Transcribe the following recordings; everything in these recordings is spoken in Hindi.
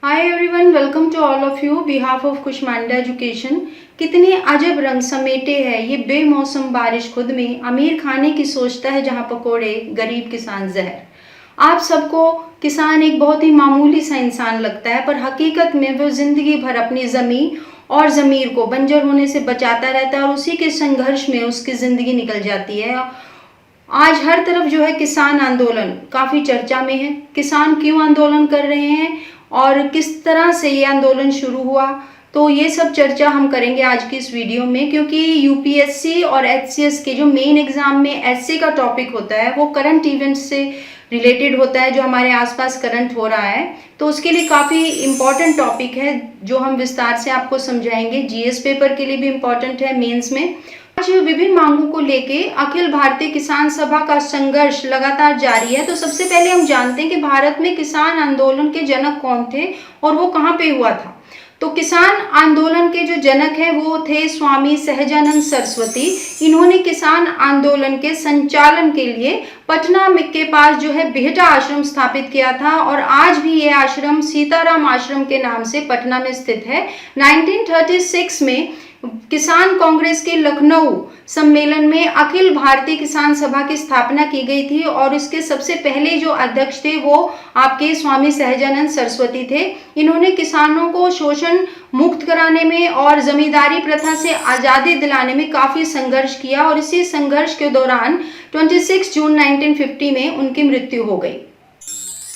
Hi everyone, welcome to all of you behalf of Kushmanda education. कितने अजब रंग समेटे है ये बेमौसम बारिश खुद में, अमीर खाने की सोचता है जहाँ पकोड़े, गरीब किसान जहर। आप सबको किसान एक बहुत ही मामूली सा इंसान लगता है, पर हकीकत में वो जिंदगी भर अपनी ज़मीन और ज़मीर को बंजर होने से बचाता रहता है और उसी के संघर्ष में उसकी ज़िंदगी निकल जाती है। आज हर तरफ जो है किसान आंदोलन काफ़ी चर्चा में है। किसान क्यों आंदोलन कर रहे हैं और किस तरह से ये आंदोलन शुरू हुआ, तो ये सब चर्चा हम करेंगे आज की इस वीडियो में। क्योंकि यूपीएससी और एचसीएस के जो मेन एग्जाम में एसए का टॉपिक होता है वो करंट इवेंट से रिलेटेड होता है, जो हमारे आसपास करंट हो रहा है, तो उसके लिए काफ़ी इम्पॉर्टेंट टॉपिक है जो हम विस्तार से आपको समझाएंगे। जीएस पेपर के लिए भी इम्पॉर्टेंट है, मेंस में। आज विभिन्न मांगों को लेके अखिल भारतीय किसान सभा का संघर्ष लगातार जारी है। तो सबसे पहले हम जानते हैं कि भारत में किसान आंदोलन के जनक कौन थे और वो कहाँ पे हुआ था। तो किसान आंदोलन के जो जनक हैं वो थे स्वामी सहजानंद सरस्वती। इन्होंने किसान आंदोलन के संचालन के लिए पटना के पास जो है बिहटा आश्रम स्थापित किया था और आज भी ये आश्रम सीताराम आश्रम के नाम से पटना में स्थित है। 1936 में किसान कांग्रेस के लखनऊ सम्मेलन में अखिल भारतीय किसान सभा की स्थापना की गई थी और इसके सबसे पहले जो अध्यक्ष थे वो आपके स्वामी सहजानंद सरस्वती थे। इन्होंने किसानों को शोषण मुक्त कराने में और जमींदारी प्रथा से आज़ादी दिलाने में काफ़ी संघर्ष किया और इसी संघर्ष के दौरान 26 जून 1950 में उनकी मृत्यु हो गई।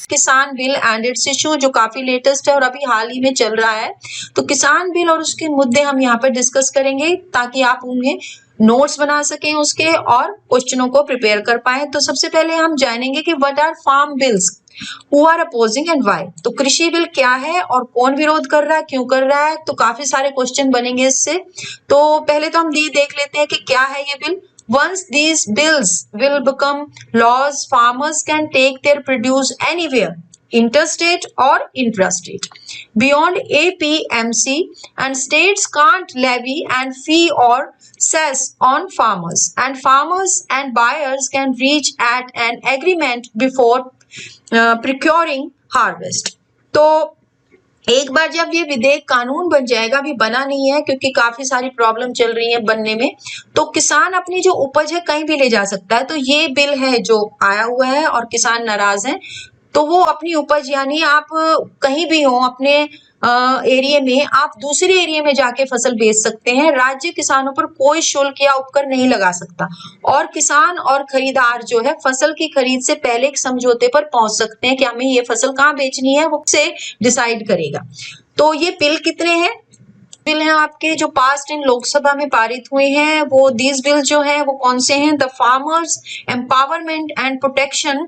किसान बिल एंड इट्स इशू जो काफी लेटेस्ट है और अभी हाल ही में चल रहा है, तो किसान बिल और उसके मुद्दे हम यहाँ पर डिस्कस करेंगे ताकि आप उन्हें नोट्स बना सकें उसके और क्वेश्चनों को प्रिपेयर कर पाए। तो सबसे पहले हम जानेंगे कि what are farm bills, who are opposing and why. तो कृषि बिल क्या है और कौन विरोध कर रहा है, क्यों कर रहा है, तो काफी सारे क्वेश्चन बनेंगे इससे। तो पहले तो हम देख लेते हैं कि क्या है ये bill. Once these bills will become laws, farmers can take their produce anywhere, interstate or intrastate, beyond APMC, and states can't levy an fee or cess on farmers, and farmers and buyers can reach at an agreement before procuring harvest. तो एक बार जब ये विधेयक कानून बन जाएगा, अभी बना नहीं है क्योंकि काफी सारी प्रॉब्लम चल रही है बनने में, तो किसान अपनी जो उपज है कहीं भी ले जा सकता है। तो ये बिल है जो आया हुआ है और किसान नाराज हैं, तो वो अपनी उपज यानी आप कहीं भी हो अपने एरिया में, आप दूसरे एरिया में जाके फसल बेच सकते हैं। राज्य किसानों पर कोई शुल्क या उपकर नहीं लगा सकता और किसान और खरीदार जो है फसल की खरीद से पहले एक समझौते पर पहुंच सकते हैं कि हमें ये फसल कहाँ बेचनी है, वो से डिसाइड करेगा। तो ये बिल कितने हैं? बिल हैं आपके जो पास्ट इन लोकसभा में पारित हुए हैं, वो दीज बिल जो है वो कौन से हैं? The farmers empowerment and protection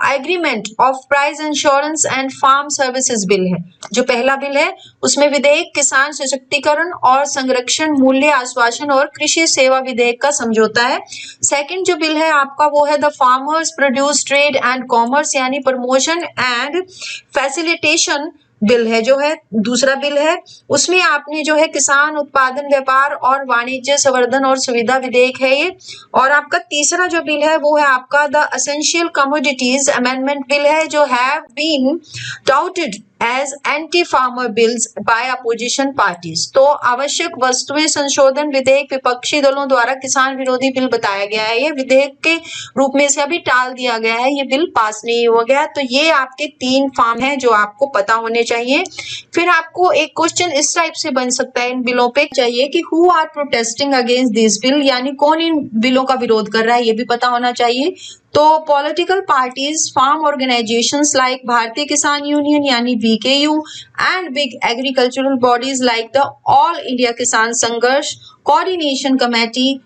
agreement of price insurance and farm services bill है जो पहला बिल है। उसमें विधेयक किसान सशक्तिकरण और संरक्षण, मूल्य आश्वासन और कृषि सेवा विधेयक का समझौता है। सेकंड जो बिल है आपका वो है the farmers produce trade and commerce यानी प्रमोशन एंड फैसिलिटेशन बिल है जो है दूसरा बिल है। उसमें आपने जो है किसान उत्पादन, व्यापार और वाणिज्य संवर्धन और सुविधा विधेयक है ये। और आपका तीसरा जो बिल है वो है आपका the essential commodities amendment bill है जो have been touted as anti farmer bills by opposition parties. तो आवश्यक वस्तुएं संशोधन विधेयक विपक्षी दलों द्वारा किसान विरोधी बिल बताया गया है। ये विधेयक के रूप में से अभी टाल दिया गया है, ये बिल पास नहीं हो गया। तो ये आपके 3 फार्म हैं जो आपको पता होने चाहिए। फिर आपको एक क्वेश्चन इस टाइप से बन सकता है इन बिलों पे चाहिए कि who are protesting against this bill, यानी कौन इन बिलों का विरोध कर रहा है, ये भी पता होना चाहिए। तो political parties, farm organisations like Bharatiya Kisan union यानी VKU and big agricultural bodies like the All India Kisan Sangharsh coordination committee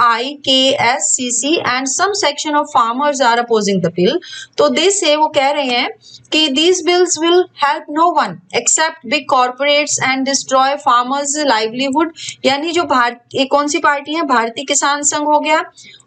AIKSCC and some section of farmers are opposing the bill. तो this से वो कह रहे हैं कि these bills will help no one except big corporates and destroy farmers livelihood। यानी जो कौन सी पार्टी है? भारतीय किसान संघ हो गया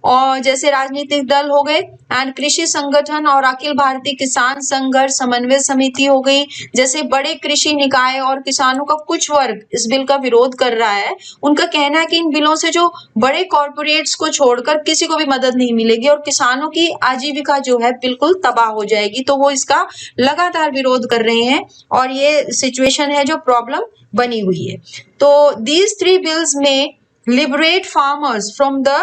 और जैसे राजनीतिक दल हो गए एंड कृषि संगठन और अखिल भारतीय किसान संघर्ष समन्वय समिति हो गई, जैसे बड़े कृषि निकाय और किसानों का कुछ वर्ग इस बिल का विरोध कर रहा है। उनका कहना है कि इन बिलों से जो बड़े कॉर्पोरेट्स को छोड़कर किसी को भी मदद नहीं मिलेगी और किसानों की आजीविका जो है बिल्कुल तबाह हो जाएगी। तो वो इसका लगातार विरोध कर रहे हैं और ये सिचुएशन है जो प्रॉब्लम बनी हुई है। तो these 3 bills में liberate farmers from the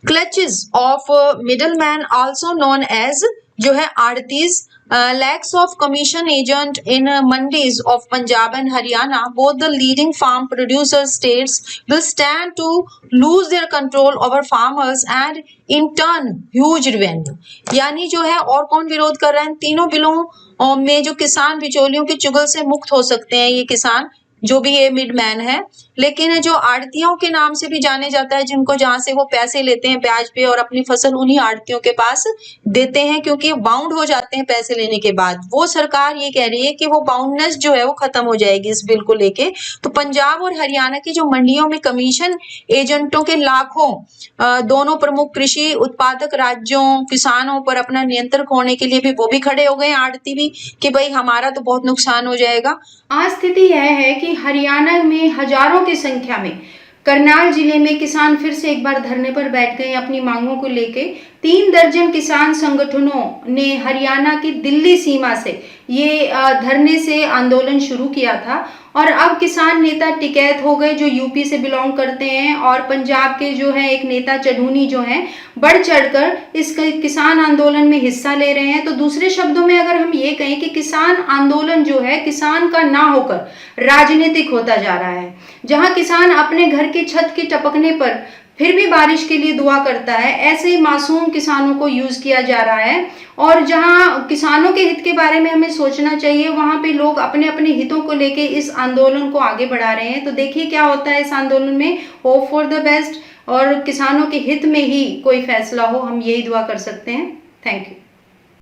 clutches of middleman also known as जो है आड़तीज, lakhs of commission agent in mandis of Punjab and Haryana, both the leading farm producer states, will stand to lose their control over farmers and in turn huge revenue। यानी जो है और कौन विरोध कर रहा है इन तीनों बिलों में, जो किसान बिचौलियों की चुगल से मुक्त हो सकते हैं ये किसान, जो भी ये मिडमैन है, लेकिन जो आड़तियों के नाम से भी जाने जाता है, जिनको जहां से वो पैसे लेते हैं ब्याज पे और अपनी फसल उन्हीं आड़तियों के पास देते हैं, क्योंकि बाउंड हो जाते हैं पैसे लेने के बाद। वो सरकार ये कह रही है कि वो बाउंडनेस जो है वो खत्म हो जाएगी इस बिल को लेके। तो पंजाब और हरियाणा की जो मंडियों में कमीशन एजेंटों के लाखों, दोनों प्रमुख कृषि उत्पादक राज्यों किसानों पर अपना नियंत्रण होने के लिए भी वो भी खड़े हो गए, आड़ती भी, कि भाई हमारा तो बहुत नुकसान हो जाएगा। आज स्थिति यह है कि हरियाणा में हजारों की संख्या में, करनाल जिले में किसान फिर से एक बार धरने पर बैठ गए अपनी मांगों को लेके। 3 दर्जन किसान संगठनों ने हरियाणा की दिल्ली सीमा से ये धरने से आंदोलन शुरू किया था और अब किसान नेता टिकैत हो गए जो यूपी से बिलोंग करते हैं, और पंजाब के जो है एक नेता चढ़ूनी जो हैं बढ़ चढ़कर इस किसान आंदोलन में हिस्सा ले रहे हैं। तो दूसरे शब्दों में अगर हम ये कहें कि किसान आंदोलन जो है किसान का ना होकर राजनीतिक होता जा रहा है, जहां किसान अपने घर की छत के टपकने पर फिर भी बारिश के लिए दुआ करता है, ऐसे ही मासूम किसानों को यूज किया जा रहा है। और जहां किसानों के हित के बारे में हमें सोचना चाहिए, वहां पे लोग अपने अपने हितों को लेके इस आंदोलन को आगे बढ़ा रहे हैं। तो देखिए क्या होता है इस आंदोलन में। होप फॉर द बेस्ट और किसानों के हित में ही कोई फैसला हो, हम यही दुआ कर सकते हैं। Thank you.